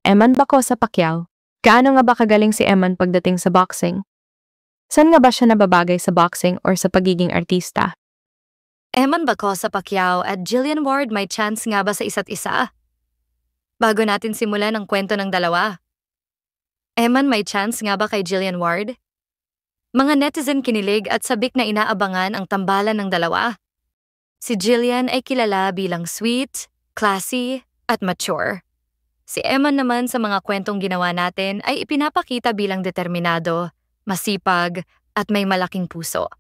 Eman Bacosa Pacquiao. Gaano nga ba kagaling si Eman pagdating sa boxing? Saan nga ba siya nababagay sa boxing or sa pagiging artista? Eman Bacosa Pacquiao at Jillian Ward may chance nga ba sa isa't isa? Bago natin simulan ang kwento ng dalawa. Eman may chance nga ba kay Jillian Ward? Mga netizen kinilig at sabik na inaabangan ang tambalan ng dalawa. Si Jillian ay kilala bilang sweet, classy, at mature. Si Eman naman sa mga kwentong ginawa natin ay ipinapakita bilang determinado, masipag, at may malaking puso.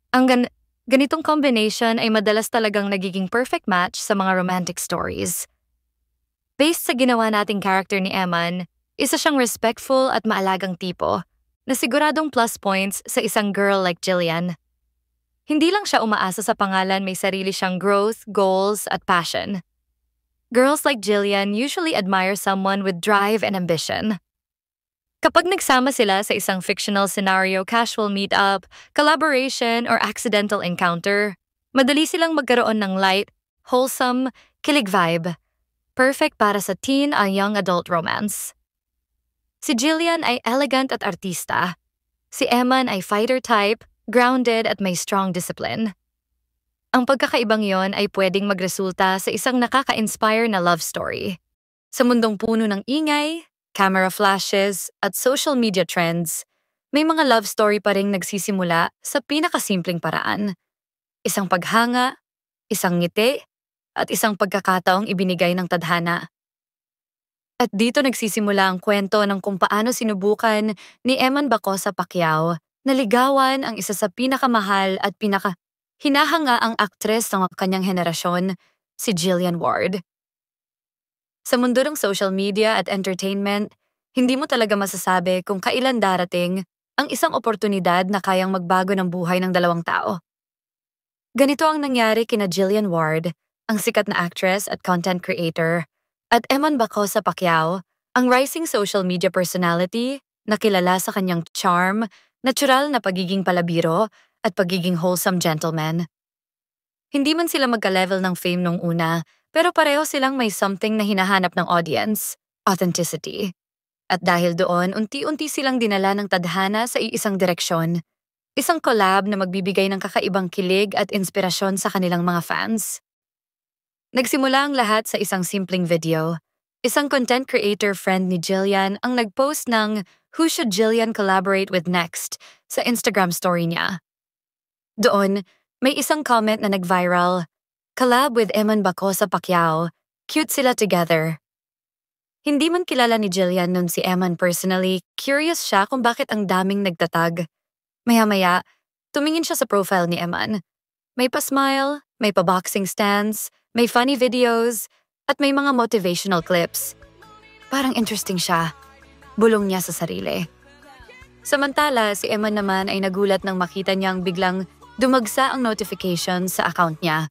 Ang ganitong combination ay madalas talagang nagiging perfect match sa mga romantic stories. Based sa ginawa nating character ni Eman, isa siyang respectful at maalagang tipo na siguradong plus points sa isang girl like Jillian. Hindi lang siya umaasa sa pangalan, may sarili siyang growth, goals, at passion. Girls like Jillian usually admire someone with drive and ambition. Kapag nagsama sila sa isang fictional scenario, casual meet-up, collaboration, or accidental encounter, madali silang magkaroon ng light, wholesome, kilig vibe. Perfect para sa teen o young adult romance. Si Jillian ay elegant at artista. Si Eman ay fighter type, grounded at may strong discipline. Ang pagkakaibang yon ay pwedeng magresulta sa isang nakaka-inspire na love story. Sa mundong puno ng ingay, camera flashes, at social media trends, may mga love story pa ring nagsisimula sa pinakasimpleng paraan. Isang paghanga, isang ngiti, at isang pagkakataong ibinigay ng tadhana. At dito nagsisimula ang kwento ng kung paano sinubukan ni Eman Bacosa Pacquiao na ligawan ang isa sa pinakamahal at hinahanga ang aktres ng kanyang henerasyon, si Jillian Ward. Sa mundo ng social media at entertainment, hindi mo talaga masasabi kung kailan darating ang isang oportunidad na kayang magbago ng buhay ng dalawang tao. Ganito ang nangyari kina Jillian Ward, ang sikat na actress at content creator, at Eman Bacosa Pacquiao, ang rising social media personality na kilala sa kanyang charm, natural na pagiging palabiro, at pagiging wholesome gentleman. Hindi man sila magka-level ng fame nung una, pero pareho silang may something na hinahanap ng audience, authenticity. At dahil doon, unti-unti silang dinala ng tadhana sa iisang direksyon. Isang collab na magbibigay ng kakaibang kilig at inspirasyon sa kanilang mga fans. Nagsimula ang lahat sa isang simpleng video. Isang content creator friend ni Jillian ang nag-post ng "Who should Jillian collaborate with next?" sa Instagram story niya. Doon, may isang comment na nag-viral. "Collab with Eman Bacosa Pacquiao. Cute sila together." Hindi man kilala ni Jillian nun si Eman personally, curious siya kung bakit ang daming nagtatag. Maya-maya, tumingin siya sa profile ni Eman. May pa-smile, may pa-boxing stance, may funny videos, at may mga motivational clips. Parang interesting siya. Bulong niya sa sarili. Samantala, si Eman naman ay nagulat nang makita niyang biglang dumagsa ang notification sa account niya.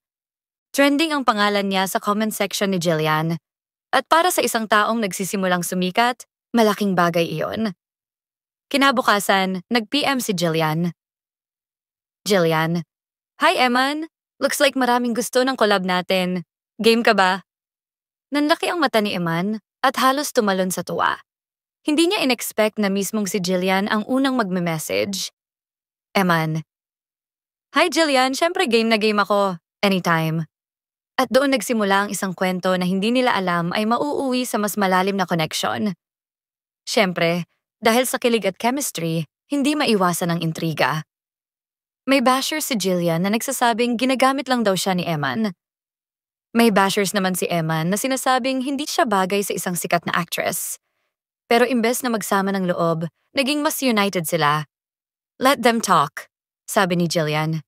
Trending ang pangalan niya sa comment section ni Jillian. At para sa isang taong nagsisimulang sumikat, malaking bagay iyon. Kinabukasan, nag-PM si Jillian. "Jillian, hi Eman, looks like maraming gusto ng collab natin. Game ka ba?" Nanlaki ang mata ni Eman at halos tumalon sa tuwa. Hindi niya in-expect na mismong si Jillian ang unang magme-message. Eman: "Hi Jillian, syempre game na game ako. Anytime." At doon nagsimula ang isang kwento na hindi nila alam ay mauuwi sa mas malalim na connection. Syempre, dahil sa kilig at chemistry, hindi maiwasan ang intriga. May basher si Jillian na nagsasabing ginagamit lang daw siya ni Eman. May bashers naman si Eman na sinasabing hindi siya bagay sa isang sikat na actress. Pero imbes na magsama ng loob, naging mas united sila. "Let them talk," sabi ni Jillian.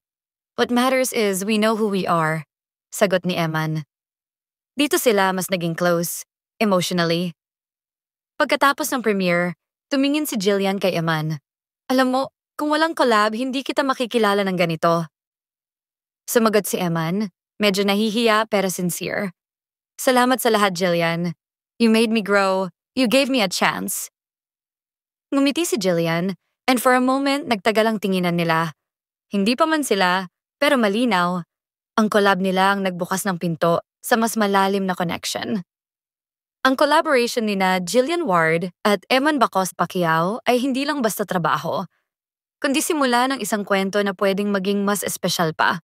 "What matters is we know who we are," sagot ni Eman. Dito sila mas naging close, emotionally. Pagkatapos ng premiere, tumingin si Jillian kay Eman. "Alam mo, kung walang collab, hindi kita makikilala ng ganito." Sumagot si Eman, medyo nahihiya pero sincere. "Salamat sa lahat, Jillian. You made me grow. You gave me a chance." Ngumiti si Jillian, and for a moment nagtagal ang tinginan nila. Hindi pa man sila, pero malinaw. Ang collab nila ang nagbukas ng pinto sa mas malalim na connection. Ang collaboration nina Jillian Ward at Eman Bacos Pacquiao ay hindi lang basta trabaho, kundi simula ng isang kwento na pwedeng maging mas espesyal pa.